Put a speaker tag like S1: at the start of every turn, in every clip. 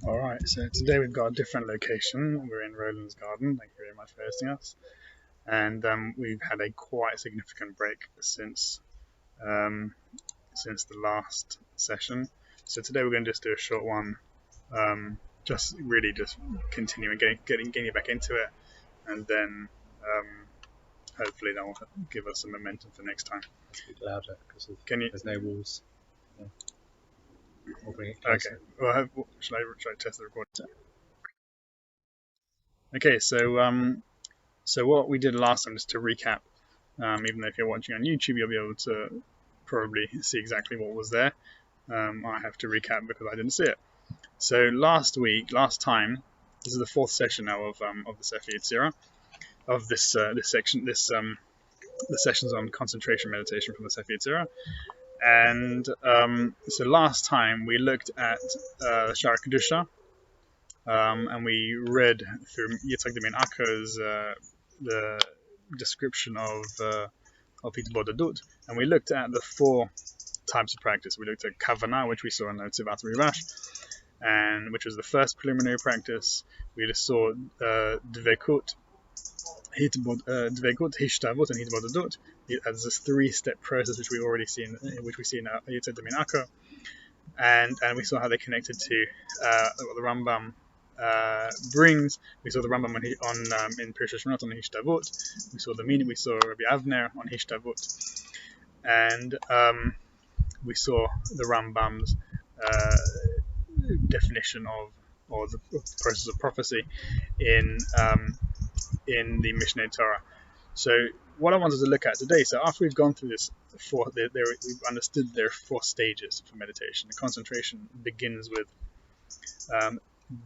S1: Alright, so today we've got a different location. We're in Roland's garden. Thank you very much for hosting us. And we've had a quite significant break since the last session. So today we're going to just do a short one, just continuing getting you back into it, and then hopefully that will give us some momentum for next time.
S2: Speak louder because there's no walls. Yeah. We'll bring it closer.
S1: Okay. Well, should I test the recording? Okay. So what we did last time, just to recap, even though if you're watching on YouTube, you'll be able to probably see exactly what was there. I have to recap because I didn't see it. So last time, this is the fourth session now of the Sefer Yetzirah, of this section, the sessions on concentration meditation from the Sefer Yetzirah. And so last time we looked at Shara Kedusha, and we read through Yitzhak Binah and Daat's the description of Hitbodedut, and we looked at the four types of practice. We looked at Kavanah, which we saw in the Tzivat Rivash, and which was the first preliminary practice. We just saw Dvekut, Hishtavut, and Hitbodedut as this three-step process which we see in Yitzhak Binah and we saw how they connected to what the Rambam brings. We saw the Rambam in Pirush Shmonot on Hishtavut. We saw the meaning. We saw Rabbi Avner on Hishtavut, and we saw the Rambam's definition of, or the process of prophecy in the Mishnah Torah. So what I wanted to look at today, so after we've gone through this we've understood there are four stages for meditation. The concentration begins with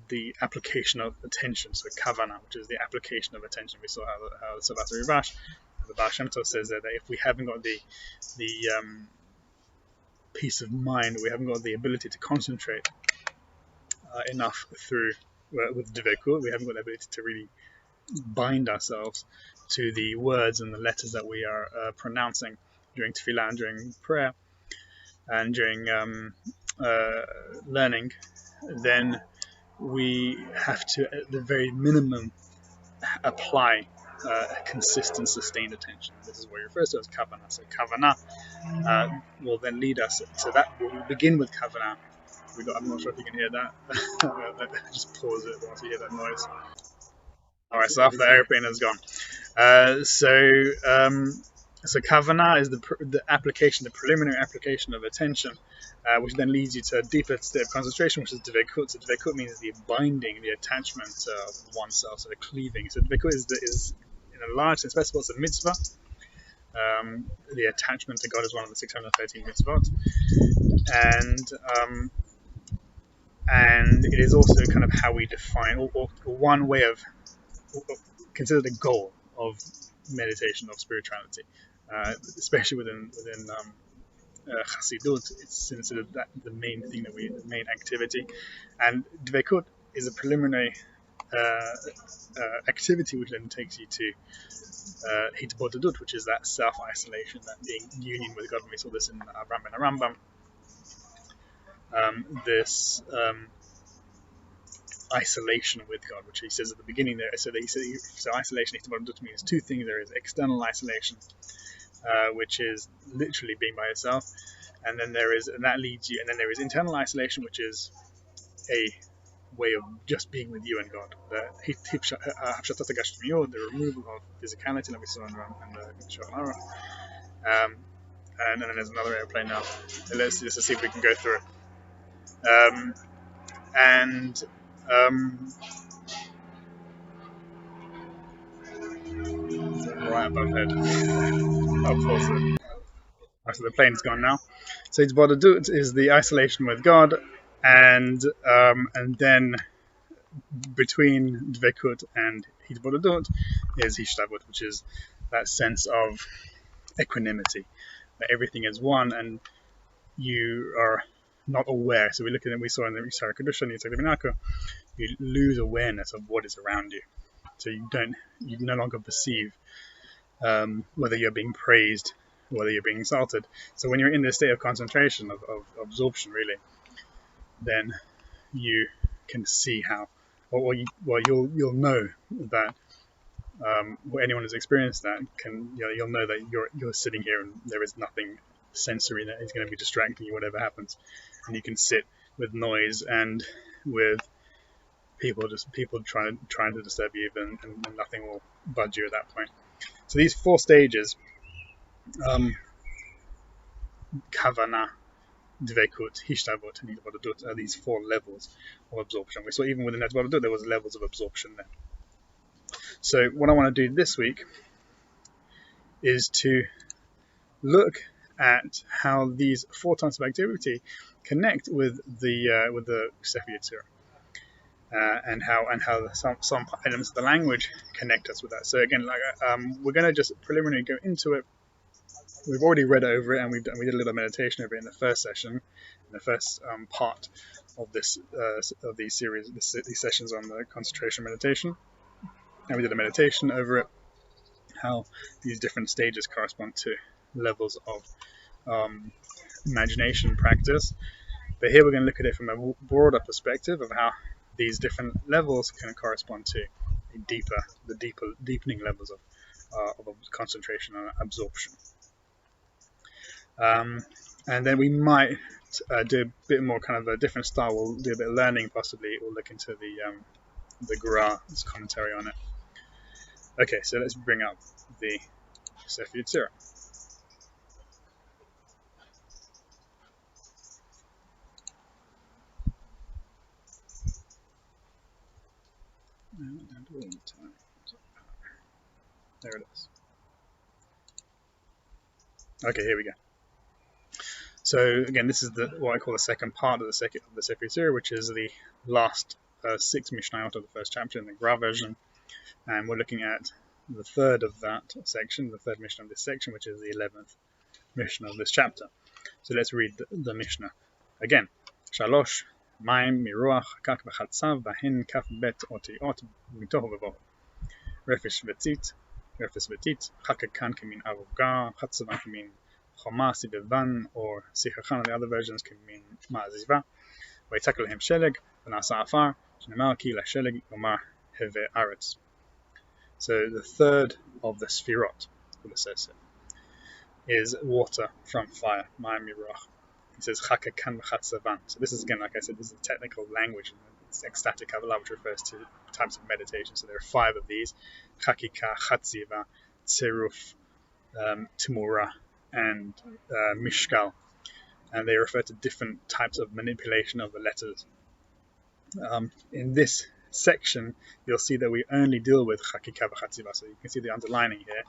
S1: the application of attention, so kavanah, which is the application of attention. We saw how the Tzivat Rivash, the Baal Shem Tov says that if we haven't got the peace of mind, we haven't got the ability to concentrate enough with Dvekut, we haven't got the ability to really bind ourselves to the words and the letters that we are pronouncing during tefillah and during prayer and during learning, then we have to, at the very minimum, apply consistent, sustained attention. This is what he refers to as kavanah. So kavanah will then lead us to that. We'll begin with kavanah. I'm not sure if you can hear that. Just pause it once you hear that noise. Alright, so after the airplane has gone. So kavanah is the application, the preliminary application of attention, which then leads you to a deeper state of concentration, which is dvekut. So dvekut means the binding, the attachment of oneself, so the cleaving. So dvekut is in a large sense, first of all, it's a mitzvah. The attachment to God is one of the 613 mitzvot, and it is also kind of how we define, or one way of consider the goal of meditation, of spirituality, especially within Chassidut. It's considered that the main thing the main activity, and dvekut is a preliminary activity which then takes you to Hitbodedut, which is that self-isolation, that being union with God. And we saw this in Rambam. This isolation with God, which he says at the beginning there. So isolation, Hitbodedut, means two things. There is external isolation, which is literally being by yourself, and then there is internal isolation, which is a way of just being with you and God. The removal of physicality, like we saw in the Chochmah. And then there's another airplane now. Let's see if we can go through it. Right above head. I'll pause it. So the plane's gone now. So Hitbodedut is the isolation with God, and then between dvekut and Hitbodedut is Hishtavut, which is that sense of equanimity, that everything is one and you are not aware. So we saw in the Shara Kedusha and Yitzhak Binah, you lose awareness of what is around you. So you no longer perceive whether you're being praised, whether you're being insulted. So when you're in this state of concentration, of absorption really, then you can see how, or you'll know that anyone who's experienced that you'll know that you're sitting here and there is nothing sensory that is going to be distracting you whatever happens, and you can sit with noise and with people trying to disturb you even, and nothing will budge you at that point. So these 4 stages, kavana, dvekut, hishtavut, and hitbodedut, are these 4 levels of absorption. We saw even within hitbodedut there was levels of absorption there. So what I want to do this week is to look at how these 4 types of activity connect with the Sefer Yetzirah, and how some elements of the language connect us with that. So again, we're going to just preliminarily go into it. We've already read over it, and we did a little meditation over it in the first session, in the first part of this of these series, these sessions on the concentration meditation, and we did a meditation over it, how these different stages correspond to levels of imagination practice. But here we're going to look at it from a broader perspective of how these different levels can correspond to the deepening levels of concentration and absorption. And then we might do a bit more kind of a different style. We'll do a bit of learning possibly. We'll look into the Gura's commentary on it. Okay, so let's bring up the Sefer Yetzirah. There it is. Okay, here we go. So again, this is what I call the second part of the Sefer Yetzirah, which is the last 6 Mishnayot of the first chapter in the Gra version, and we're looking at the third of that section, the third Mishnah of this section, which is the 11th Mishnah of this chapter. So let's read the Mishnah again. Shalosh מים מרוח חקק וחצב בהן כף בית אותיות מתוהו ובאו רפש ותית חקקן כמין ערוגה חצבן כמין חכמה סבבן or שיחכן. The other versions כמין מעזיבה ויצק להם שלג ונעשה עפר שנאמר כי לשלג יאמר הווה ארץ. So the third of the spherot, is water from fire, מים מרוח. It says chakakan v'chatzavan. So this is, again, like I said, this is a technical language. It's ecstatic Kabbalah, which refers to types of meditation. So there are 5 of these: chakika, chatziva, tziruf, timura, and mishkal. And they refer to different types of manipulation of the letters. In this section, you'll see that we only deal with chakika v'chatziva. So you can see the underlining here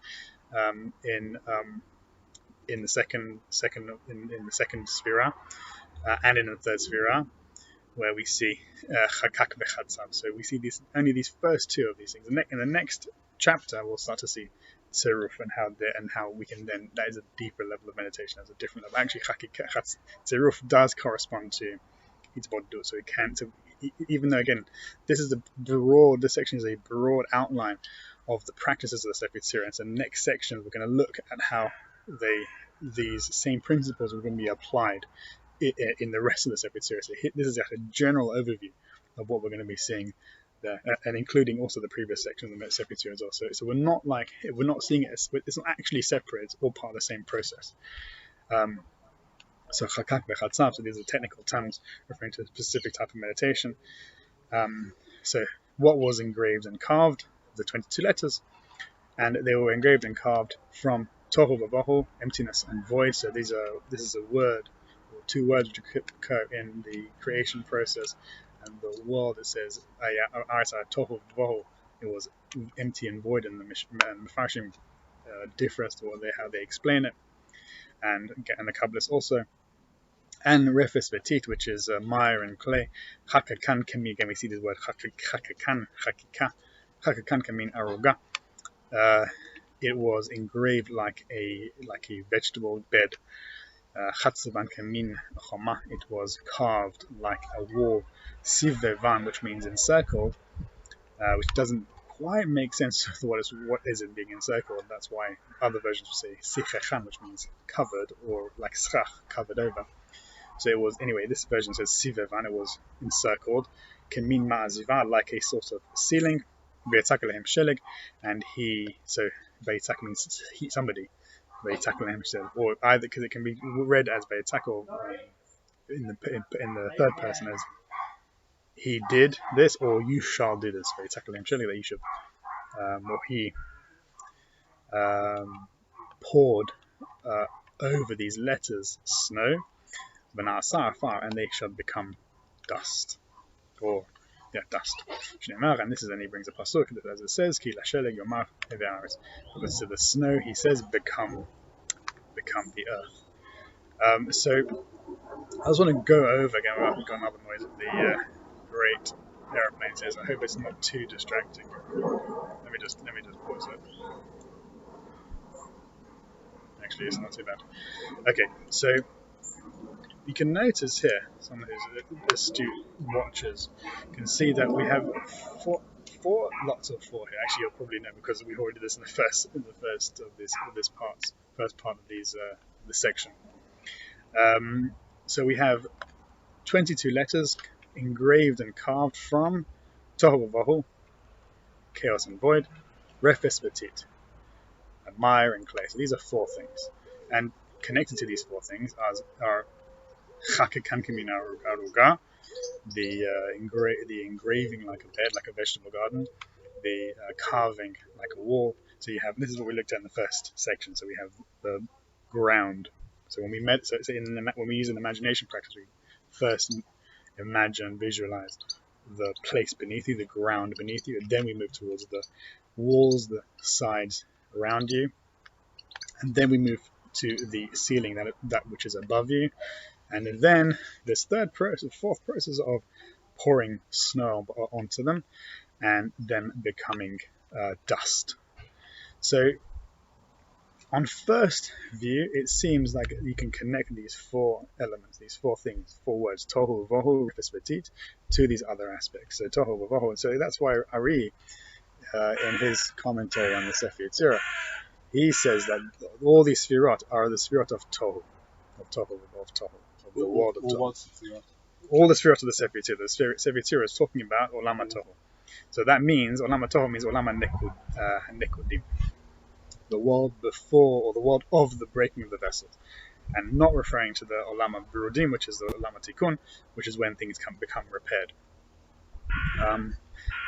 S1: in the second sphere and in the third sphere, where we see chakak v'chatzav. So we see only these first 2 of these things. In the next chapter, we'll start to see tziruf and how we can then, that is a deeper level of meditation. That's a different level. Actually, tziruf does correspond to hitbodedut. So it can, even though again, this section is a broad outline of the practices of the Sefer Yetzirah. And so next section, we're going to look at how these same principles are going to be applied in the rest of the Sefer Yetzirah. So this is a general overview of what we're going to be seeing there, and including also the previous section of the Sefer Yetzirah as well. So we're not seeing it as, it's not actually separate. It's all part of the same process. So chakak v'chatzav. So these are technical terms referring to a specific type of meditation. So what was engraved and carved? The 22 letters, and they were engraved and carved from tohu v'vahu, emptiness and void. So this is a word, or 2 words which occur in the creation process, and the world, it says tohu v'vahu. It was empty and void, and the Mefarshim differ as to how they explain it, and the Kabbalists also. And refes v'tit, which is mire and clay. Chakakan can mean, again we see this word chakakan, chakika. Chakakan can mean aruga. It was engraved like a vegetable bed. Chatzavan can mean chokmah. It was carved like a wall. Sivevan, which means encircled, which doesn't quite make sense with what is it being encircled. That's why other versions will say sichechan, which means covered, or like schach, covered over. So it was, anyway, this version says sivevan. It was encircled. kemin ma'aziva, like a sort of ceiling, v'yitzak alehem sheleg, and so v'yitzak means somebody, v'yitzak alehem sheleg, or either, because it can be read as v'yitzak, or in the third person as he did this, or you shall do this, v'yitzak alehem sheleg, that you should, or he poured over these letters snow, and they shall become dust, or dust. And this is, then he brings a pasuk as it says, Ki lasheleg yomar ha'aretz. Because to the snow he says, become the earth. So I just want to go over again without making another noise of the great aeroplanes here. So I hope it's not too distracting. Let me just pause it. Actually, it's not too bad. Okay, so you can notice here, someone who's astute watchers can see that we have four lots of four here. Actually, you'll probably know because we already did this in the first of this first part of this section. So we have 22 letters engraved and carved from tohu v'vahu, chaos and void, refes v'tit, mire and clay. So these are four things, and connected to these four things are the engraving like a bed, like a vegetable garden, the carving like a wall. So you have, this is what we looked at in the first section. So we have the ground. So when we when we use an imagination practice, we first imagine, visualize the place beneath you, the ground beneath you, and then we move towards the walls, the sides around you, and then we move to the ceiling, that which is above you. And then this fourth process of pouring snow onto them and them becoming dust. So on first view, it seems like you can connect these four elements, these four things, four words, tohu v'vahu, refes v'tit, to these other aspects. So tohu v'vahu. So that's why Ari, in his commentary on the Sefer Yetzirah, he says that all these spherot are the spherot of tohu, of the world of tohu. All the spherot of the Sefer Yetzirah. The Sefer Yetzirah is talking about olam tohu. So that means olam tohu means olam nekudim, the world before, or the world of the breaking of the vessels, and not referring to the olam birudim, which is the olam tikkun, which is when things become repaired.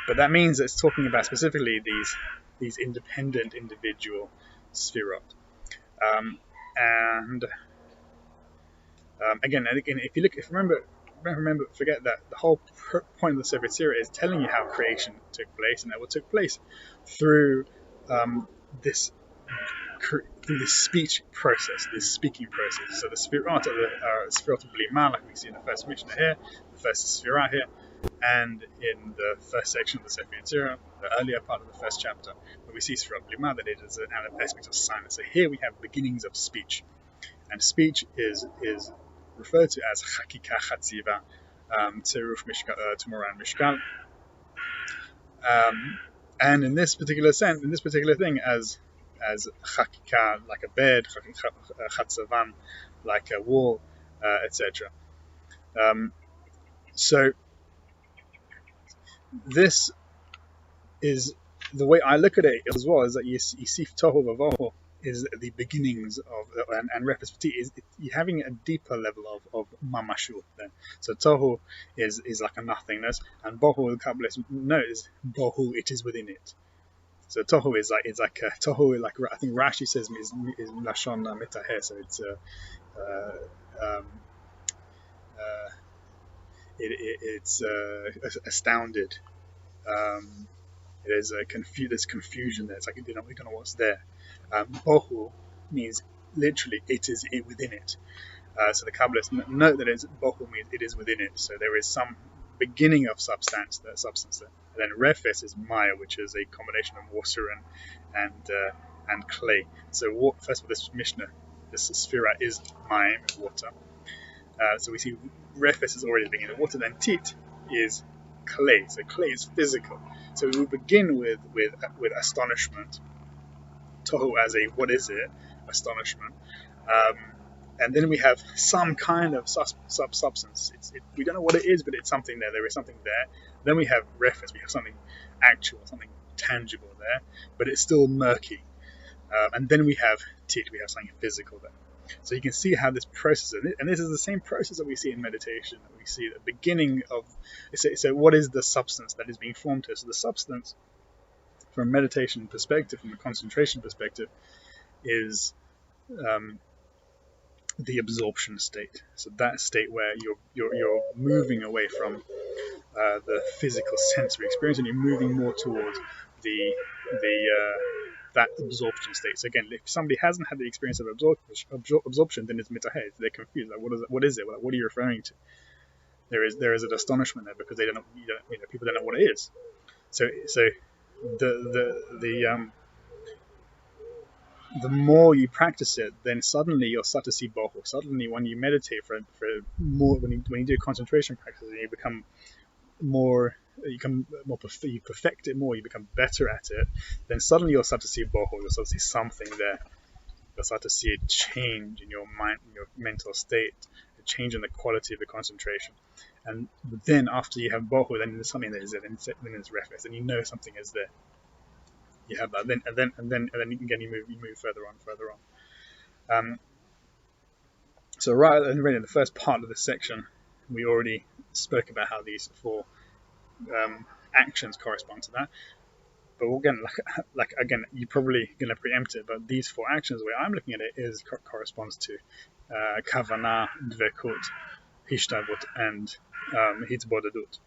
S1: But that means it's talking about specifically these independent individual spherot. Again, if you forget that the whole point of the Sefer Yetzirah is telling you how creation took place, and that what took place through this speech process, this speaking process. So the spherot are spherot of Binah, like we see in the first Mishnah here, the first Sphirah here, and in the first section of the Sefer Yetzirah, the earlier part of the first chapter, where we see spherot Binah, that it is an aspect of silence. So here we have beginnings of speech, and speech is referred to as hakika chatziva, tziruf tumuran mishkal, and in this particular thing, as hakika, like a bed, chatzavan, like a wall, etc. So this is the way I look at it as well, is that you see tohu v'vahu is the beginnings of, and refes v'tit is you're having a deeper level of mamashut then. So tohu is like a nothingness, and bohu, the Kabbalists note, is bohu, it is within it. So tohu is like tohu, like I think Rashi says is lashon mitaher. So it's astounded. It is there's confusion there. It's like we don't know what's there. Bohu means literally it is within it. So the Kabbalists note that bohu means it is within it. So there is some beginning of substance there. And then refes is maya, which is a combination of water and clay. So first of all, this Mishnah, this Sphira is mayim, water. So we see refes is already the beginning of water. Then tit is clay. So clay is physical. So we will begin with astonishment. Tohu as a what is it? Astonishment. and then we have some kind of substance. We don't know what it is, but it's something there. There is something there. Then we have reference. We have something actual, something tangible there, but it's still murky. And then we have tit. We have something physical there. So you can see how this process, and this is the same process that we see in meditation. That we see at the beginning of. So what is the substance that is being formed here? So the substance, from a meditation perspective, from a concentration perspective, is the absorption state. So that state where you're moving away from the physical sensory experience, and you're moving more towards that absorption state. So again, if somebody hasn't had the experience of absorption, then it's mitahed. They're confused. Like, what is it? Like, what are you referring to? There is an astonishment there because they don't know. People don't know what it is. So the more you practice it, then suddenly you'll start to see bohu. Suddenly, when you meditate for more, when you do concentration practice, and you become more, you perfect it more, you become better at it, then suddenly you'll start to see bohu. You'll start to see something there. You'll start to see a change in your mind, in your mental state, a change in the quality of the concentration. And then after you have bohu, then there's something that is there. Then there's reference, and you know something is there. You have that, and then again you move further on. So right in the first part of this section, we already spoke about how these four actions correspond to that. But again, again, you're probably going to preempt it. But these four actions, the way I'm looking at it, corresponds to kavana, dvekut, hishtabut, and hitbodedut.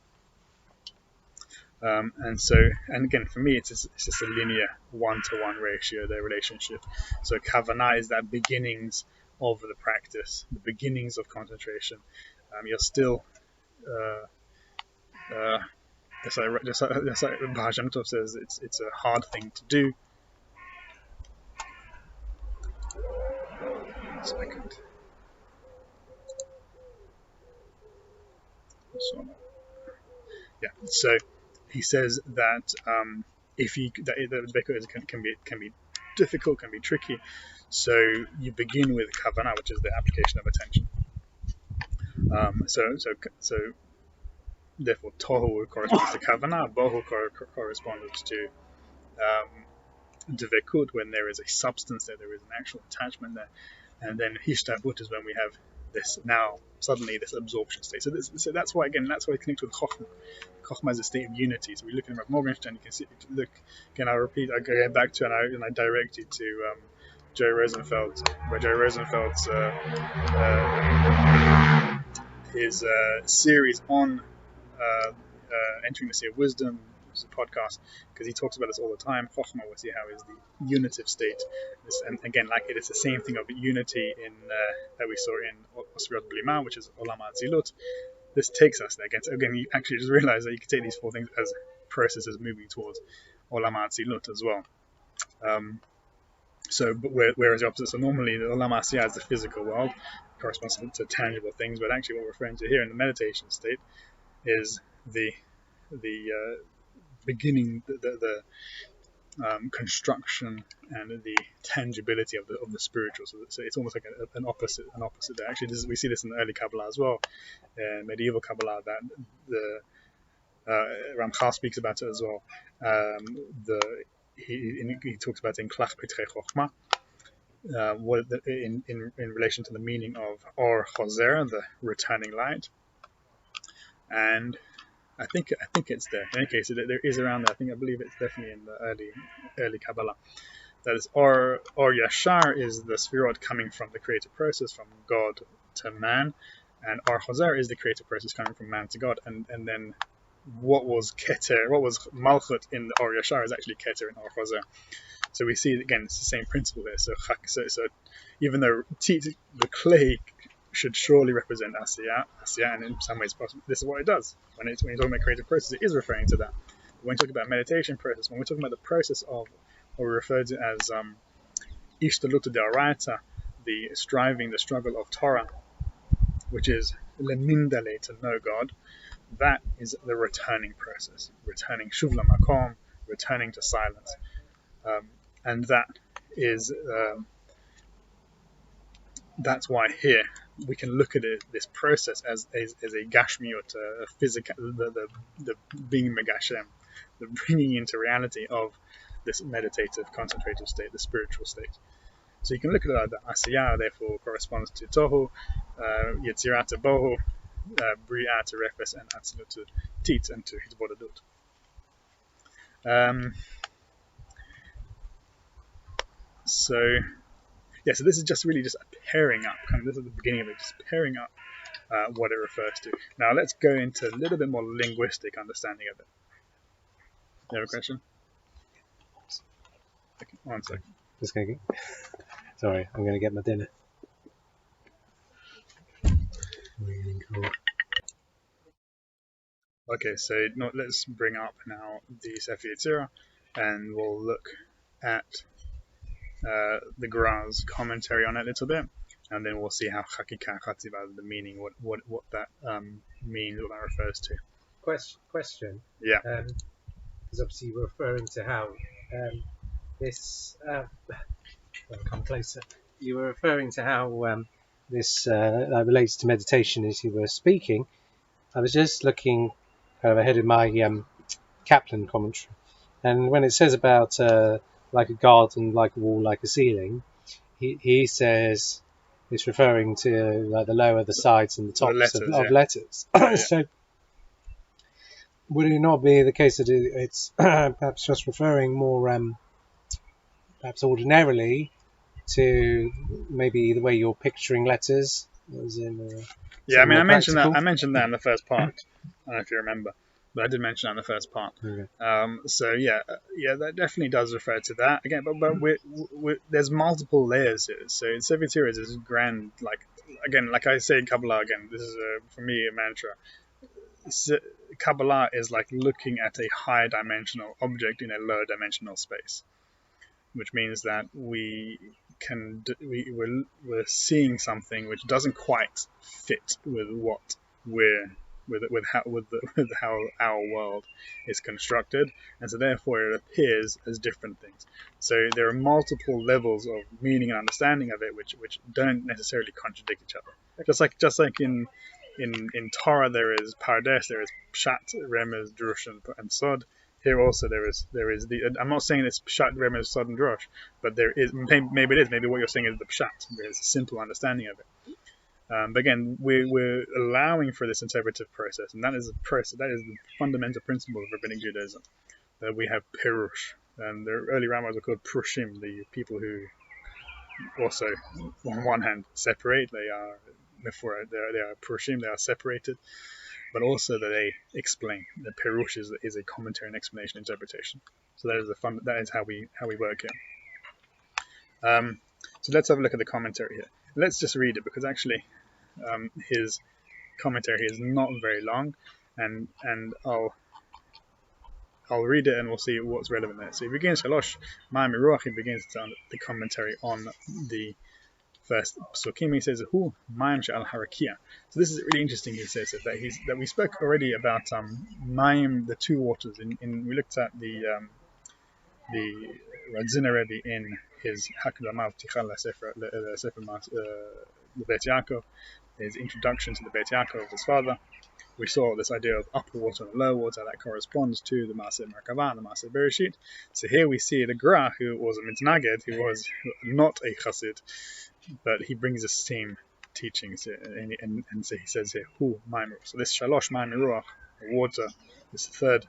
S1: And again, for me, it's just a linear 1-to-1 ratio, their relationship. So kavana is that beginnings of the practice, the beginnings of concentration. You're still, just like Baha'u'llah says, it's a hard thing to do. One second. Yeah. So he says that the beko can be difficult, can be tricky. So you begin with kavana, which is the application of attention. So therefore tohu corresponds to kavana, bohu corresponds to dvekut, when there is a substance there is an actual attachment there, and then hishtabut is when we have this absorption state. So that's why it connects with chochmah. Chochmah is a state of unity. So we look in Rav Morgenstern, you can see, look again. I go back to and I direct you to Joe Rosenfeld's his series on entering the sea of wisdom. It's a podcast, because he talks about this all the time. Chochmah, we see how is the unitive state. And again, like it's the same thing of unity in that we saw in Osvirot Blima, which is Olam Atsilut. This takes us there. Again, you actually just realize that you can take these four things as processes moving towards Olam Atsilut as well. But whereas the opposite, so normally the Olam Asiyah is the physical world, corresponds to tangible things, but actually what we're referring to here in the meditation state is the beginning, the construction and the tangibility of the spiritual. So it's almost like an opposite there. Actually, we see this in the early Kabbalah as well, medieval Kabbalah, that the Ramchal speaks about it as well. He talks about in Klach Petrei Chochmah, in relation to the meaning of Ohr Hozer, the returning light, and I think it's there. In any case, there is around there. I believe it's definitely in the early Kabbalah. That is, Ohr Yashar is the spherot coming from the creative process, from God to man, and Ohr Hozer is the creative process coming from man to God. And then what was Keter, what was Malchut in the Ohr Yashar is actually Keter in Ohr Hozer. So we see again it's the same principle there. So even though the clay should surely represent Asiya, and in some ways this is what it does. When you're talking about creative process, it is referring to that. But when we talk about meditation process, when we're talking about the process of what we refer to as ishtalut de'oraita, the struggle of Torah, which is lemindale, to know God, that is the returning process, returning shuv lamakom, returning to silence, and that is that's why here we can look at it, this process as a gashmiut, a physical, the being megashem, the bringing into reality of this meditative, concentrative state, the spiritual state. So you can look at it, the asiya therefore corresponds to tohu, Yetzirah to bohu, bri'ah to refes, and atsilut to tit, and to hitbodadut. So this is just really just a pairing up, this is the beginning of it, just pairing up what it refers to. Now let's go into a little bit more linguistic understanding of it. You have a question? Okay, 1 second.
S2: Just going to sorry, I'm going to get my dinner. Really cool.
S1: Okay, so let's bring up now the Sefer Yetzirah, and we'll look at the Gra's commentary on it a little bit, and then we'll see how hakika, the meaning, what that means, what that refers to.
S2: Question.
S1: Yeah.
S2: Because obviously you're referring to how this. Come closer. You were referring to how this relates to meditation as you were speaking. I was just looking kind of ahead of my Kaplan commentary, and when it says about like a garden, like a wall, like a ceiling, he says it's referring to like the lower, the sides, and the tops of letters. So would it not be the case that it's perhaps just referring more, perhaps ordinarily, to maybe the way you're picturing letters? As in,
S1: I mean, I mentioned that in the first part. I don't know if you remember, but I did mention that in the first part.
S2: Okay.
S1: So that definitely does refer to that again. But there's multiple layers here. So Sefer Yetzirah is this grand, like I say in Kabbalah again. This is for me a mantra. Kabbalah is like looking at a high dimensional object in a low dimensional space, which means that we're seeing something which doesn't quite fit with what with how our world is constructed, and so therefore it appears as different things. So there are multiple levels of meaning and understanding of it which don't necessarily contradict each other. Just like in Torah there is pardes, there is pshat, remez, drush, and sod. Here also there is the. I'm not saying it's pshat, remez, sod, and drush, but there is. Maybe it is. Maybe what you're saying is the pshat. There's a simple understanding of it. But again, we're allowing for this interpretive process, and that is the fundamental principle of rabbinic Judaism. That we have perush, and the early rabbis were called prushim, the people who also, on one hand, separate. They are prushim. They are separated. But also that they explain. The perush is a commentary and explanation, interpretation. So that is how we work here. So let's have a look at the commentary here. Let's just read it, because actually his commentary here is not very long, and I'll read it and we'll see what's relevant there. So he begins Shalosh Ma'am Mirach. He begins the commentary on the first psukim. He says, "Hu mayim she'al harkiya." So this is really interesting. He says that we spoke already about mayim, the two waters. We looked at the Radzina Rebbe in his Hakdama V'ticha Sefer Beit Yaakov, his introduction to the Beit Yaakov of his father. We saw this idea of upper water and lower water that corresponds to the Maaseh Merkavah and the Maaseh Bereshit. So here we see the Gra, who was a mitnaged, who was not a chassid, but he brings the same teachings, and so he says here, "Hu mayim." So this shalosh mayim ruach, water, this third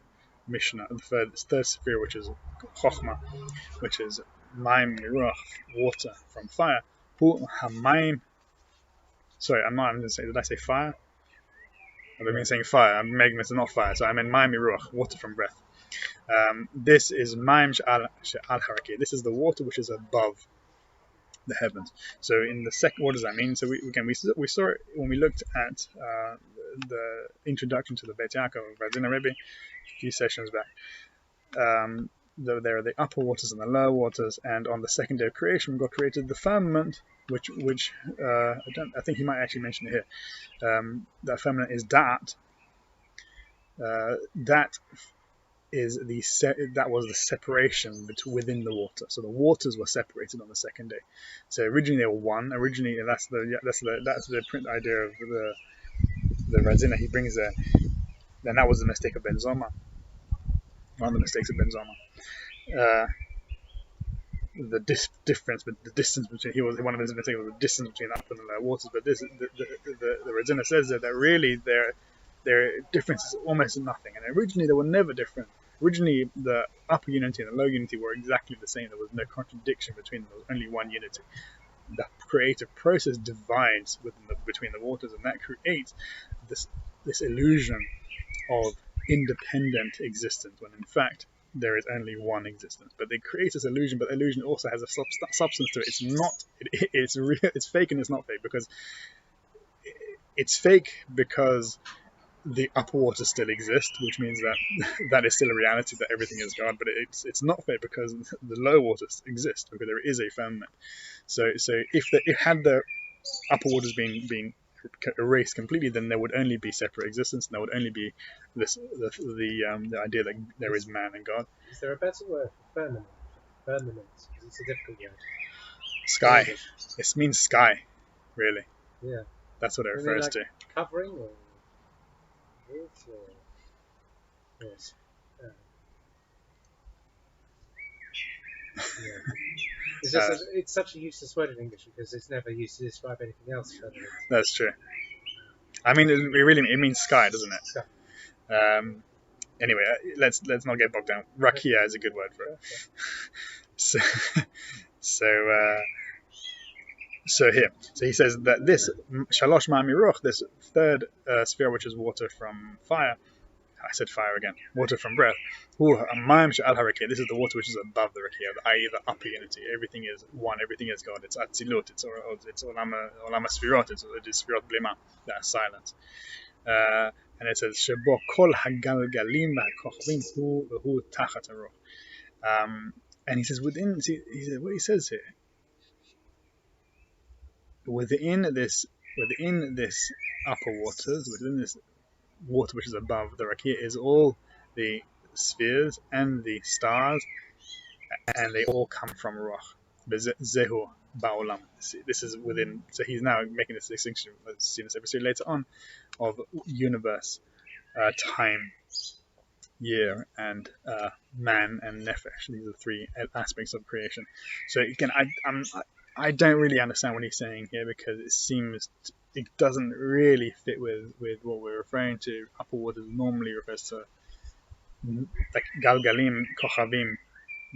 S1: Mishnah, the third sphere, which is Chochmah, which is mayim ruach, water from fire. Hu hamayim. Sorry, I'm going to say. Did I say fire? I've been saying fire. I'm making this not fire. So I meant mayim ruach, water from breath. This is mayim she'al harkiya. This is the water which is above the heavens. So in the second, what does that mean? So we saw it when we looked at the introduction to the Beit Yaakov of Radzina Rebbe a few sessions back. There are the upper waters and the lower waters, and on the second day of creation, God created the firmament, which I think he might actually mention it here. That firmament is Daat. That is that was the separation within the water. So the waters were separated on the second day. So originally they were one. Originally, that's the print idea of the Razina he brings there. Then that was the mistake of Ben Zoma. One of the mistakes of Ben Zoma. The distance between one of his mistakes was the distance between the upper and the lower waters. But the Razina says that really their difference is almost nothing. And originally they were never different. Originally, the upper unity and the low unity were exactly the same. There was no contradiction between them. There was only one unity. The creative process divides between the waters, and that creates this illusion of independent existence, when in fact there is only one existence. But they create this illusion, but the illusion also has a substance to it. It's not. It's real. It's fake, and it's not fake because it's fake because the upper waters still exist, which means that is still a reality, that everything is God. But it's not fake because the lower waters exist, because there is a firmament. So if had the upper waters been erased completely, then there would only be separate existence, and there would only be the idea that there is man and God.
S2: Is there a better word for firmament? Firmament, because it's a difficult word.
S1: Sky. It means sky, really.
S2: Yeah.
S1: That's what it refers to.
S2: Covering or roof or yes. Yeah. It's such a useless word in English because it's never used to describe anything else.
S1: That's true. I mean, it means sky, doesn't it?
S2: Sky.
S1: Anyway, let's not get bogged down. Raqia is a good word for it. So here, he says that this shalosh ma'miruch, this third sphere, which is water from fire. I said fire again. Water from breath. Hamayim she'al harkiya. This is the water which is above the rakia, i.e. the upper unity. Everything is one. Everything is God. It's atsilut. It's Olama-Sfirot. It's Sfirot blema. That's silence. And it says shebo kol hagalgalim והכוכבים והוא תחת הרוח. And he says within. What he says here. Within this upper waters, within this water which is above the raqia, is all the spheres and the stars, and they all come from ruach. Zehu בעולם. This is within. So he's now making this distinction. Let's see this episode later on of universe, time, year, and man and nefesh. These are the three aspects of creation. So again, I don't really understand what he's saying here, because it doesn't really fit with what we're referring to. Upper waters normally refers to like galgalim, kochmah.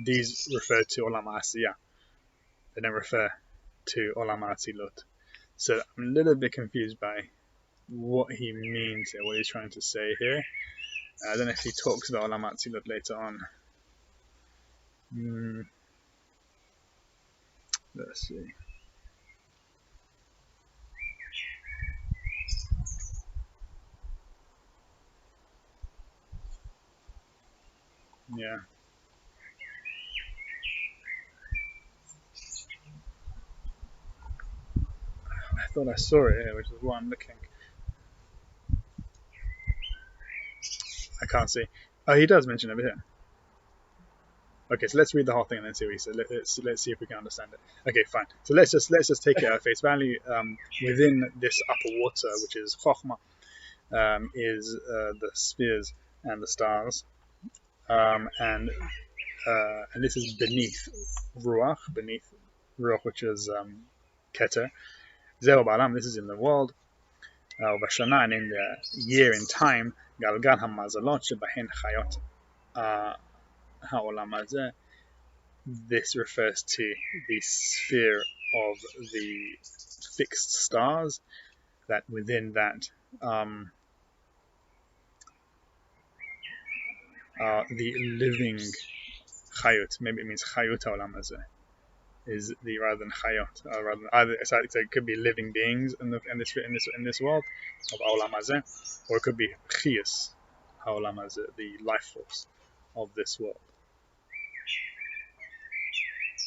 S1: These refer to olam ha'asiya. They don't refer to olam ha'atsilut. So I'm a little bit confused by what he means here, what he's trying to say here. I don't know if he talks about olam ha'atsilut later on. Let's see. Yeah. I thought I saw it here, which is why I'm looking. I can't see. Oh, he does mention over here. Okay, so let's read the whole thing and then see what he said. Let's see if we can understand it. Okay, fine. So let's just take it at face value. Within this upper water, which is Chochmah, is the spheres and the stars, and this is beneath ruach, which is keter. Zehu בעולם, this is in the world. ובשנה, and in the year, in time, גלגל המזלות שבהן חיות העולם הזה. This refers to the sphere of the fixed stars, that within that the living חיות, maybe it means חיות העולם הזה, is the rather than chayot, so it could be living beings in this world of העולם הזה, or it could be chiyus העולם הזה, the life force of this world.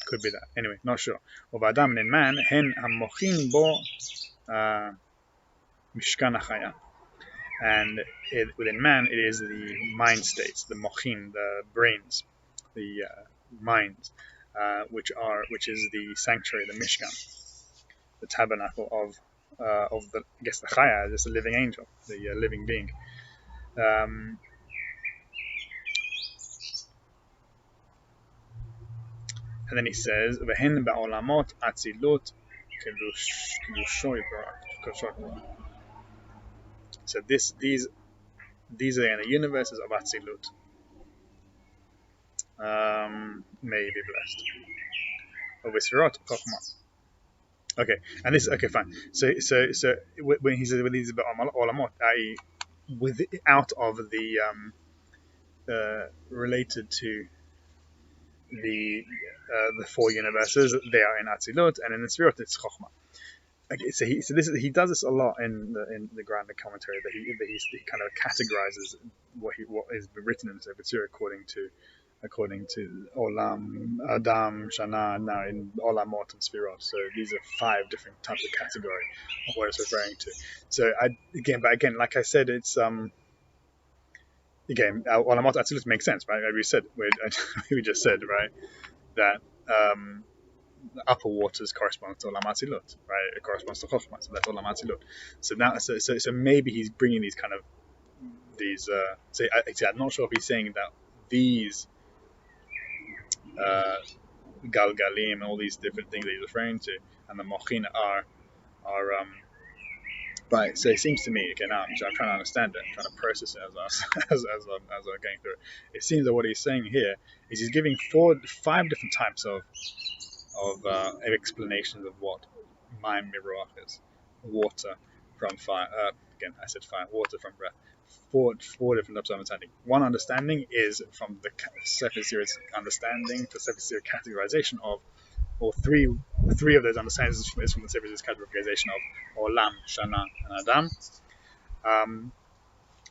S1: Could be that. Anyway, not sure. ובאדם and in man, הן המוחין בו משכן החיה. and within man it is the mind states, the mochin, the brains, the minds, which is the sanctuary, the mishkan, the tabernacle of the, I guess, the chaya, just the living angel, the living being. And then he says, "Vehen בעולמות אצילות קדשו." So these are in the universes of atsilut. May he be blessed. ובספירות חכמה. Okay, and this, okay, fine. So when he says with these בעולמות, i.e., out of the related to the four universes, they are in atsilut, and in the spirit it's chochmah. Okay, so he does this a lot in the grounded commentary, that he kind of categorizes what is written in the Sefer Yetzirah according to Olam, Adam, Shana, now in Oblamot and Spirot. So these are 5 different types of category of what it's referring to. So again, like I said, it's again, Oblamot Atsilut makes sense, right? Like we said, we just said, right, that the upper waters correspond to Olam Atsilut, right? It corresponds to Chochmah, so that's Olam Atsilut. So now, so maybe he's bringing these kind of I'm not sure if he's saying that these galgalim and all these different things that he's referring to, and the mochin are right. So it seems to me, okay, now I'm trying to understand it, I'm trying to process it as I'm going through it. It seems that what he's saying here is he's giving 5 different types of explanations of what מים מרוח is. Water from fire. Again, I said fire. Water from breath. 4 different types of understanding. One understanding is from the Sefer Yetzirah's understanding, the Sefer Yetzirah categorization of, or three of those understandings is from the Sefer Yetzirah's categorization of Olam, Shana, and Adam.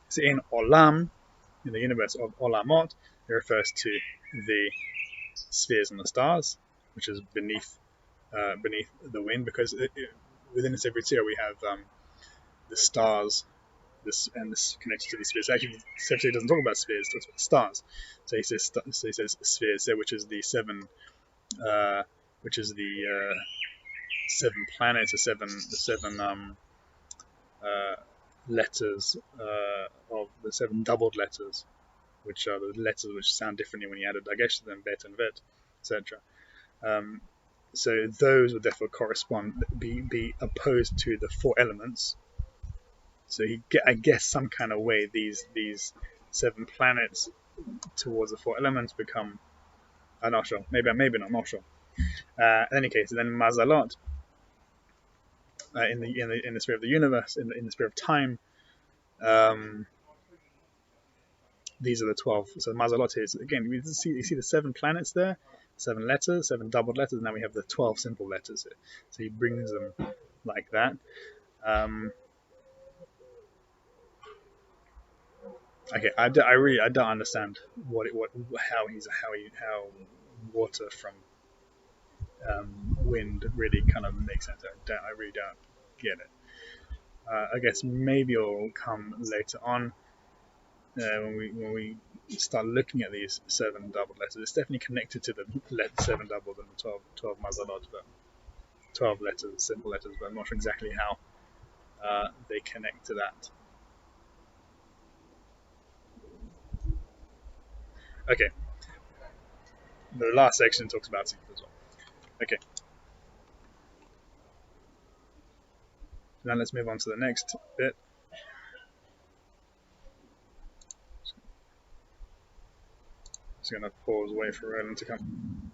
S1: So in Olam, in the universe of Oblamot, it refers to the spheres and the stars, which is beneath the wind, because within the Sefer Yetzirah we have the stars. This connected to the spheres. Actually, the Sefer Yetzirah doesn't talk about spheres; it talks about stars. So he says spheres there, which is the 7 planets, the seven letters of the 7 doubled letters, which are the letters which sound differently when you add a dagesh to them, bet and vet, etc. So those would therefore be opposed to the 4 elements. So I guess some kind of way these 7 planets towards the 4 elements become, I'm not sure, maybe not, I'm not sure. In any case, then mazalot in the spirit of the universe, in the spirit of time, these are the 12. So mazalot is, again, you see the 7 planets there, 7 letters, 7 doubled letters, and now we have the 12 simple letters here. So he brings them like that. Okay, I don't understand how water from wind really kind of makes sense. I really don't get it. I guess maybe it'll come later on when we start looking at these 7 double letters. It's definitely connected to the 7 doubles and the 12 mazalot, but 12 letters, simple letters, but I'm not sure exactly how they connect to that. Okay, the last section talks about it as well. Okay, now let's move on to the next bit. Just going to pause, wait for Roland to come.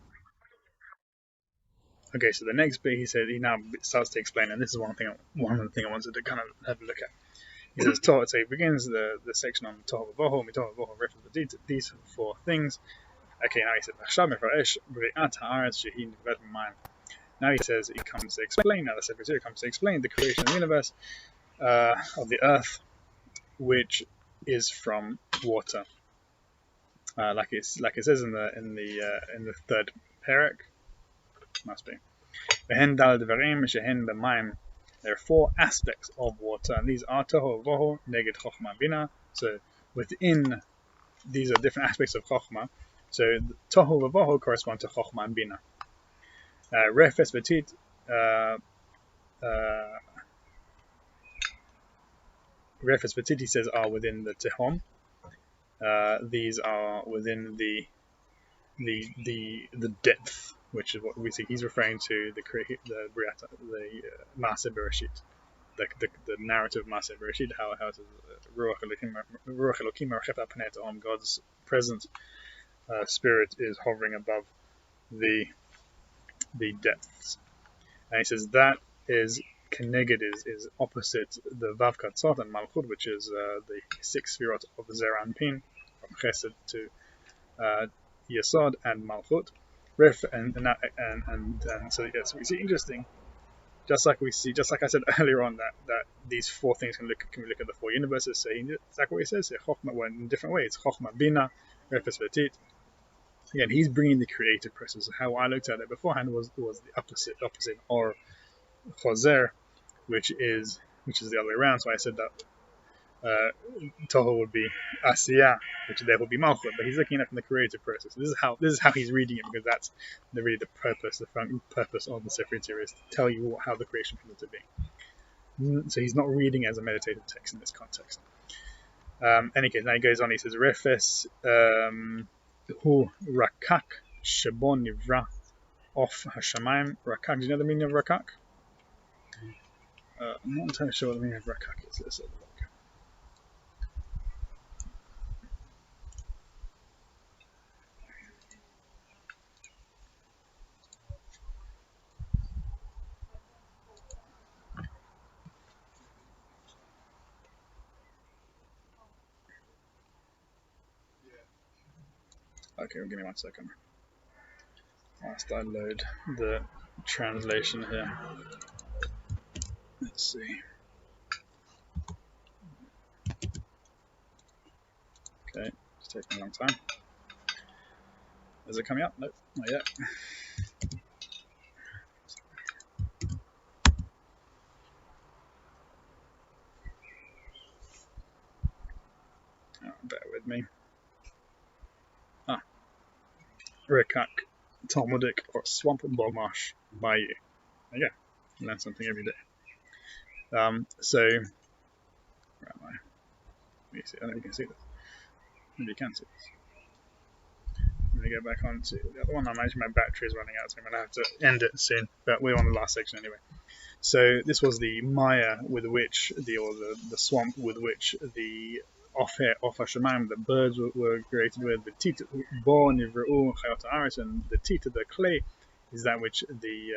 S1: Okay, so the next bit he now starts to explain, and this is one of the things I wanted to kind of have a look at. He says, so he begins the section on Tohu Vohu, reference to these 4 things. Okay, now he said, now he says, he comes to explain, now the Sefer Yetzirah comes to explain the creation of the universe, of the earth, which is from water. Like it says in the 3rd parak, must be. והן דל דברים שהן במים There are 4 aspects of water, and these are tohu vohu, neged chochmah bina. So within these are different aspects of chochmah. So tohu vohu correspond to chochmah and bina. Refes v'tit, refes v'tit, he says, are within the tehom. These are within the depth, which is what we see. He's referring to the Maaseh Bereshit, the narrative of Maaseh Bereshit, how it says ruach Elokim merachef al panei tehom, God's present spirit is hovering above the depths, and he says that is keneged, is opposite the vav katzot and malchut, which is the 6 spherot of Zera and Pin, from Chesed to Yesod and Malchut. And so yes, we see interesting, just like I said earlier on, that these 4 things can we look at the 4 universes. So exactly what he says. Chochmah, well, in different ways. Chochmah bina, refes v'tit. Again, he's bringing the creative process. How I looked at it beforehand was the opposite. Ohr Hozer, which is the other way around. So I said that Toho would be Asiya, which there will be Malchut, but he's looking at it from the creative process. This is how he's reading it, because that's really the purpose of the Sefer Yetzirah, is to tell you how the creation came to be. So he's not reading as a meditative text in this context. Any case, now he goes on. He says, "Refes hu raqaq shebon nivra of hashamayim." Raqaq. Do you know the meaning of raqaq? I'm not entirely sure what the meaning of raqaq is. Let's have a look. Okay, give me 1 second. Whilst I load the translation here. Let's see. Okay, it's taking a long time. Is it coming up? Nope, not yet. Oh, bear with me. Raqaq, Talmudic, or swamp bog marsh bayou. There you go. Learn something every day. So, where am I? I don't know if you can see this. Maybe you can see this. Let me go back on to the other one. I imagine my battery is running out, so I'm going to have to end it soon. But we're on the last section anyway. So this was the Maya with which the swamp with which the off Hashemayim, the birds were created with. The tit bo nivru chayot haaretz, and the tit, the clay, is that which the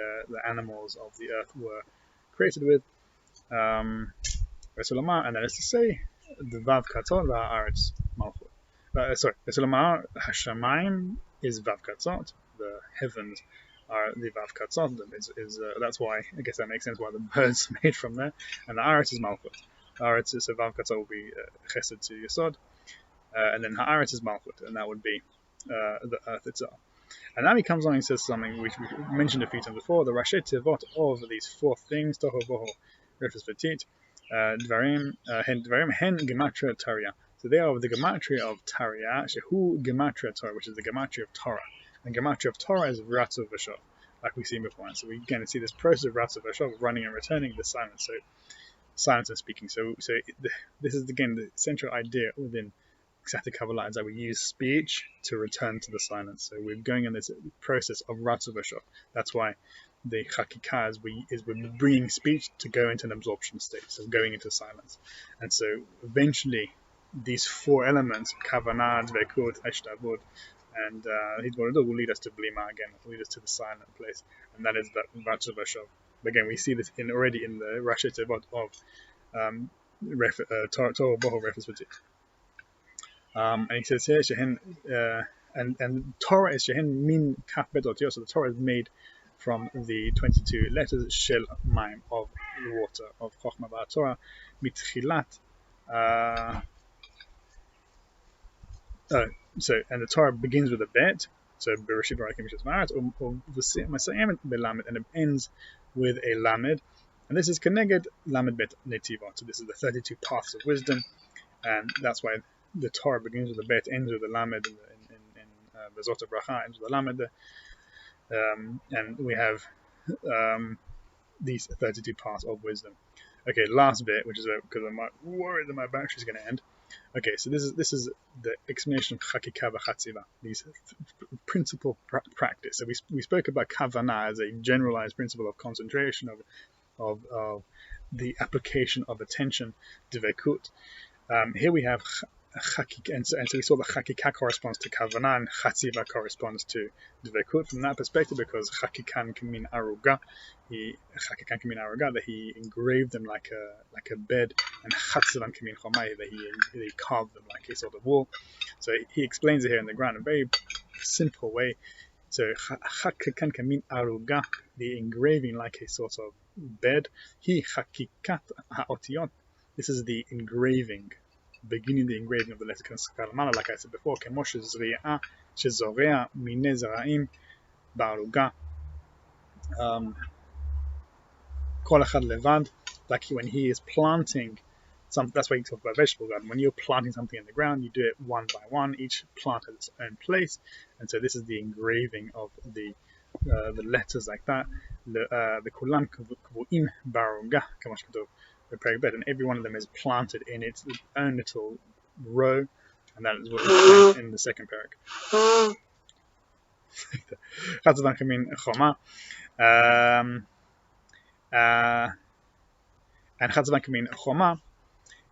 S1: animals of the earth were created with. And that is to say, the vav katzot v'haaretz malchut. Sorry, Hashemayim is vav katzot. The heavens are the vav katzot. That's why, I guess that makes sense why the birds made from there. And the haaretz is malchut. Haaretz is vav katzot will be chesed to yesod, and then haaretz is malchut, and that would be the earth itself. And now he comes on and says something which we mentioned a few times before: the rashi tevot of these 4 things, tohu vohu, refes v'tit, dvarim hen gematria taria. So they are the gematria of taria, shehu gematria Torah, which is the gematria of Torah, and gematria of Torah is ratzav v'shov, like we've seen before. And so we again see this process of ratzav v'shov, running and returning, the silence. So silence and speaking. So this is again the central idea within Ecstatic Kabbalah, is that we use speech to return to the silence. So we're going in this process of ratzav v'shov. That's why the hakika is we're bringing speech to go into an absorption state, so going into silence. And so eventually these 4 elements, kavanah, dvekut, eshtavut, and hidborodut, will lead us to blima again, will lead us to the silent place, and that is that ratzav v'shov. Again, we see this already in the rashi tevot of Torah bohu refes v'tit. And he says here, shehen, and Torah is shehen min kaf bet otiyot. So the Torah is made from the 22 letters shel mayim, of the water, of chochmah v'Torah mitchilat. And the Torah begins with a bet. So bereshit rakim mishas ma'aretz, and it ends with a lamed, And this is Keneged Lamed Bet Netivot. So this is the 32 paths of wisdom, and that's why the Torah begins with the Bet, ends with the Lamed, in Bezot Bracha, ends with the Lamed. And we have these 32 paths of wisdom. Okay, last bit, which is because I'm worried that my battery's going to end. Okay, so this is the explanation of Chakika v'Chatziva, these principle practice. So we spoke about Kavanah as a generalized principle of concentration, of the application of attention, Dvekut. Here we have Chakika, and so we saw that Chakika corresponds to Kavanah and Chatziva corresponds to Dvekut from that perspective, because Chakikan can mean aruga. Chakikan can mean aruga, that he engraved them like a bed, and Chatzivan can mean chomai, that he carved them like a sort of wall. So he explains it here in the ground in a very simple way. So Chakikan can mean aruga, the engraving like a sort of bed. He Chakikat ha'otiyot. This is the engraving, beginning the engraving of the letter Kalmala, like I said before, כמו שזריעה שזורע מיני זרעים בערוגה. כל אחד לבד, like when he is planting something. That's why you talk about vegetable garden. When you're planting something in the ground, you do it one by one, each plant at its own place. And so this is the engraving of the letters like that. וכולם קבועים בערוגה, כמו שכתוב. And every one of them is planted in its own little row, and that is what is in the second parak. Chatzivan can mean chokmah, and Chatzivan can mean chokmah.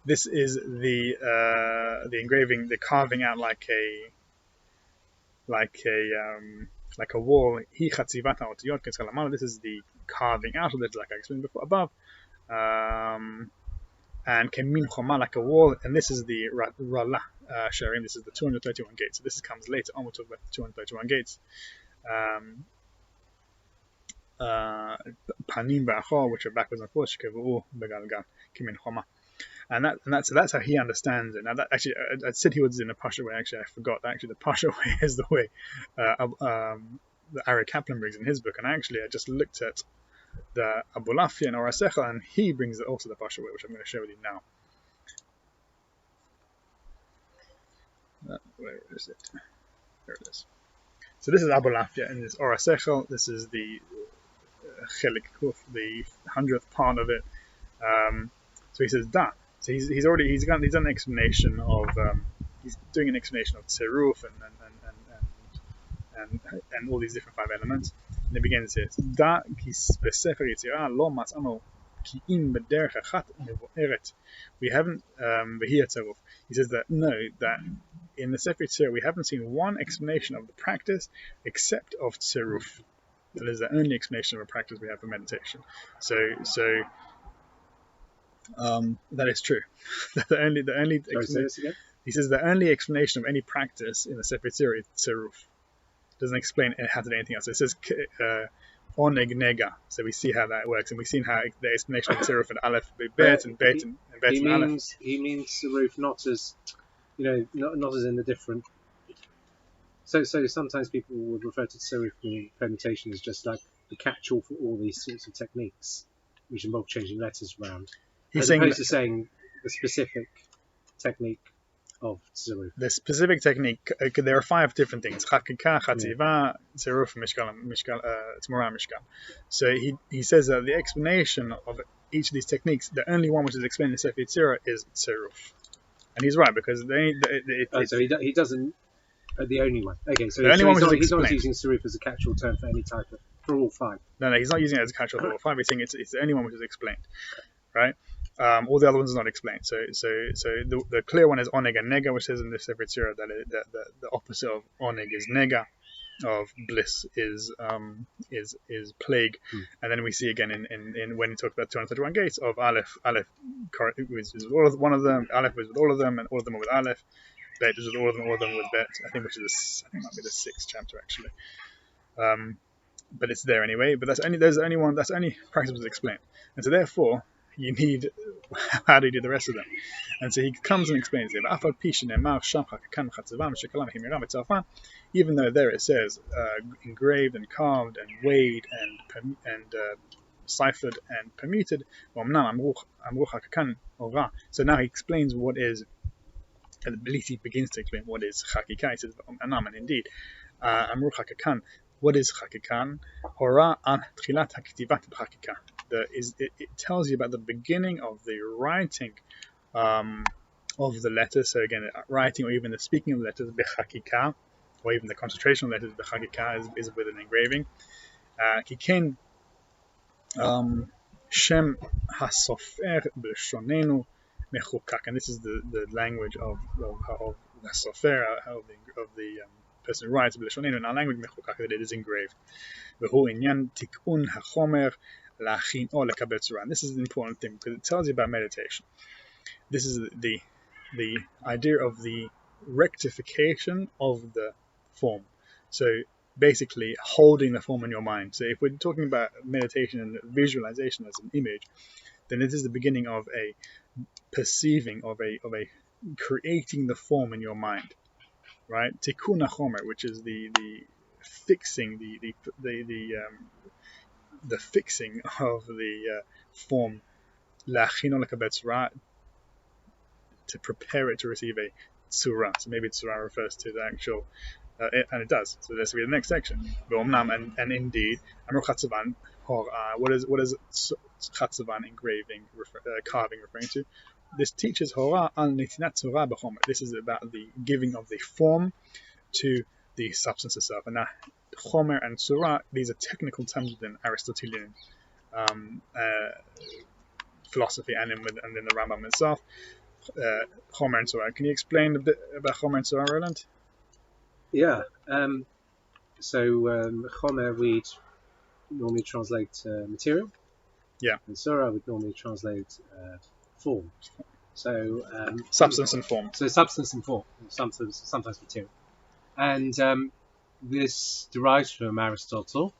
S1: This is the engraving, the carving out like a wall. He chatzivat ha'otiyot k'tzkalamala. This is the carving out of it, like I explained before above. And can mean chokmah, like a wall, and this is the rala sharim. This is the 231 gates. So this comes later on. We'll talk about the 231 gates. Panim ba'achor, which are backwards and forwards. והוא בגלגל, כמין חומה. And that's how he understands it. Now that actually, I said he was in a Pasha way. Actually, I forgot. Actually, the Pasha way is the way the Ari Kaplan brings in his book. And actually, I just looked at the Abulafia and Ohr Hozer, and he brings also the Pasha way, which I'm going to share with you now. Where is it? There it is. So this is Abulafia, and this Ohr Hozer. This is the chelik kuf, the 100th part of it. So he says da. So he's done an explanation of he's doing an explanation of tzeruf and all these different 5 elements. And it begins here. Da ki besefer Yetzirah lo matzano ki im b'derech achat mevo'eret. We haven't v'hi tzeruf. He says that that in the Sefer Yetzirah we haven't seen one explanation of the practice except of tzeruf. That is the only explanation of a practice we have for meditation. So that is true. the only he says the only explanation of any practice in the Sefer Yetzirah is tzeruf. Doesn't explain how to do anything else. So it says oneg nega. So we see how that works, and we've seen how the explanation of tzeruf and aleph bet and bet and bet and aleph.
S2: He means tzeruf not as not as in the different. So sometimes people would refer to tzeruf in permutation as just like the catch-all for all these sorts of techniques, which involve changing letters around. As opposed to saying the specific technique of tzeruf. The specific technique,
S1: there are 5 different things: Chakika, Chatziva, tzeruf, Tmura, Mishkan. So he says that the explanation of each of these techniques, the only one which is explained in the Sefer Yetzirah is tzeruf. And he's right, because
S2: so he doesn't. The only one. Okay, so
S1: he's
S2: not using tzeruf as a catch-all term for any type of, for all 5.
S1: No, he's not using it as a catch-all for all 5. He's saying it's the only one which is explained, right? All the other ones are not explained. So the clear one is oneg and nega, which says in the Sefer Yetzirah that the opposite of oneg is nega, of bliss is plague. And then we see again in when he talks about 231 gates of aleph is with one of them, aleph is with all of them, and all of them are with aleph. Bet is with all of them with bet. I think it might be the 6th chapter actually. But it's there anyway. But that's only practice was explained, and so therefore you need how do you do the rest of them. And so he comes and explains it. Even though there it says engraved and carved and weighed and ciphered and permuted. So now he explains what is, at least he begins to explain what is חקיקה. He says, and indeed, what is חקיקה? הורה על תחילת הכתיבת בחקיקה. It tells you about the beginning of the writing of the letters. So again, writing or even the speaking of letters, בחקיקה, or even the concentration of letters, בחקיקה, is with an engraving. כי כן, שם הסופר בלשוננו מחוקק, and this is the language of the sofer, of the person who writes בלשוננו, in our language מחוקק, that it is engraved. והוא עניין תיקון החומר להכינו לקבל צורה. And this is an important thing because it tells you about meditation. This is the idea of the rectification of the form. So basically holding the form in your mind. So if we're talking about meditation and visualization as an image, then it is the beginning of a perceiving, of a creating the form in your mind, right? Tikkun hachomer, which is the fixing, the fixing of the form, la'achino lekabel tzura, to prepare it to receive a tzura. So maybe tzura refers to the actual, and it does. So this will be the next section. בעולם, and indeed, what is chatzavan engraving, carving referring to? This teaches hora al nitinat tzura b'chomer. This is about the giving of the form to the substance itself. And now, chomer and tzura, these are technical terms within Aristotelian philosophy and in the Rambam itself. Chomer and tzura. Can you explain a bit about chomer and tzura, Roland?
S2: Yeah. So chomer we'd normally translate material.
S1: Yeah.
S2: And tzura would normally translate form. So
S1: substance and form.
S2: So substance and form, sometimes material. And this derives from Aristotle,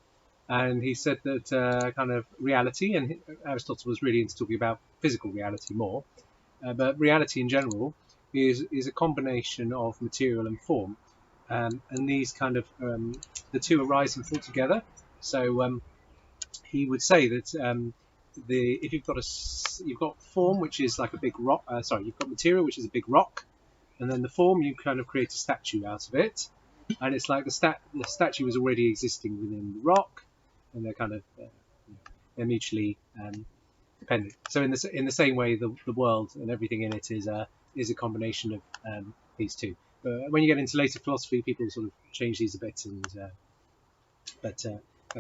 S2: and he said that kind of reality, and Aristotle was really into talking about physical reality more, but reality in general is a combination of material and form, and these kind of the two arise and fall together. So he would say that if you've got form, which is like a big rock. You've got material, which is a big rock, and then the form you kind of create a statue out of it, and it's like the statue is already existing within the rock, and they're kind of they're mutually dependent. So in the same way, the world and everything in it is a combination of these two. But when you get into later philosophy, people sort of change these a bit, and but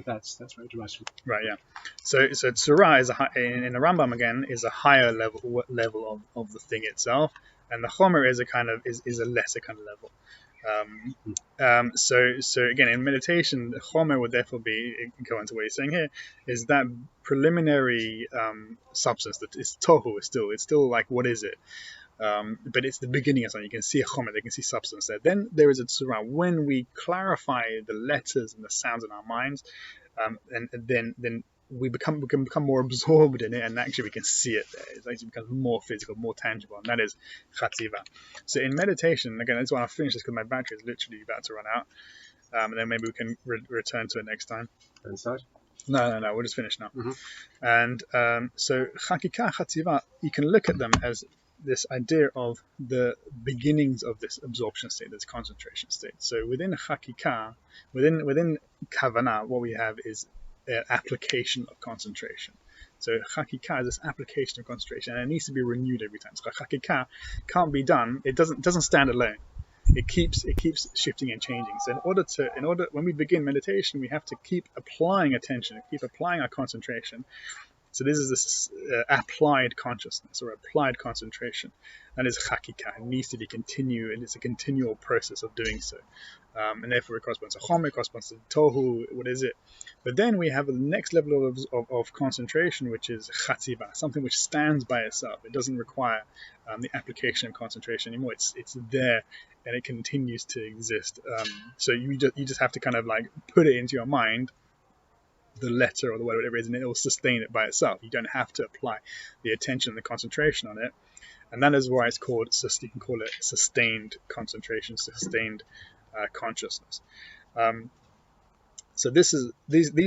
S2: that's where it derives from.
S1: Right, yeah. So tzura is in the Rambam again is a higher level of the thing itself, and the chomer is a lesser kind of level. So again, in meditation, the chomer would therefore be, going to what he's saying here, is that preliminary substance that is tohu. It's still like, what is it? But it's the beginning of something. You can see a chomer, they can see substance there. Then there is a tzura. When we clarify the letters and the sounds in our minds, and then we can become more absorbed in it, and actually we can see it there. It actually becomes more physical, more tangible, and that is chatziva. So in meditation, again, that's why I'll finish this because my battery is literally about to run out, and then maybe we can return to it next time.
S2: Inside?
S1: No, we'll just finish now. And so chakika, chatziva, you can look at them as this idea of the beginnings of this absorption state, this concentration state. So within chakika, within kavanah, what we have is application of concentration. So chakika is this application of concentration, and it needs to be renewed every time. So chakika can't be done. It doesn't stand alone. It keeps shifting and changing. So in order when we begin meditation, we have to keep applying attention, keep applying our concentration. So this is this applied consciousness or applied concentration. That is chakika. It needs to be continued. It's a continual process of doing so. And therefore it corresponds to chomer, it corresponds to tohu. What is it? But then we have the next level of concentration, which is chatziva, something which stands by itself. It doesn't require the application of concentration anymore. It's there, and it continues to exist. So you just have to kind of like put it into your mind, the letter or the word, whatever it is, and it will sustain it by itself. You don't have to apply the attention and the concentration on it. And that is why it's called, you can call it sustained concentration, sustained consciousness. So these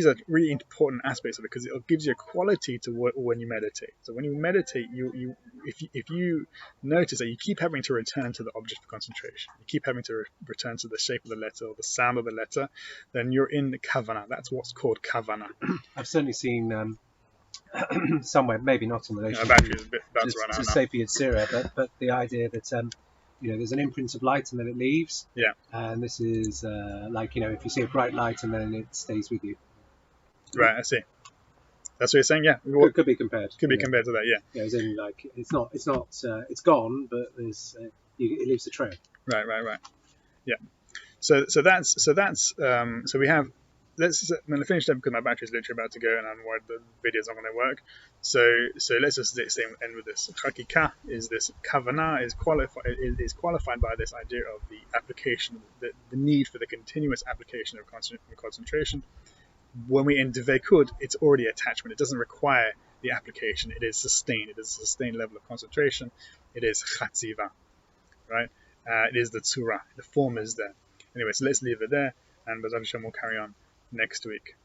S1: are really important aspects of it, because it gives you a quality to when you meditate. So when you meditate, if you notice that you keep having to return to the object of concentration, you keep having to return to the shape of the letter or the sound of the letter, then you're in the kavanah. That's what's called kavanah.
S2: I've certainly seen somewhere, maybe not in relation
S1: to
S2: Sefer Yetzirah, but the idea that there's an imprint of light and then it leaves.
S1: Yeah.
S2: And this is like, if you see a bright light and then it stays with you.
S1: Right, I see. That's what you're saying, yeah.
S2: Could be compared.
S1: Could be compared to that, yeah.
S2: Yeah, as in, like, it's gone, but there's it leaves a trail.
S1: Right. Yeah. So we have. I'm going to finish that because my battery's literally about to go and I'm worried the video's not going to work. So let's just end with this. Raqia is this kavanah is qualified by this idea of the application, the need for the continuous application of concentration. When we in dvekud, it's already attachment. It doesn't require the application. It is sustained. It is a sustained level of concentration. It is chatziva, right? It is the tzura. The form is there. Anyway, so let's leave it there, and B'ezras Hashem will carry on next week.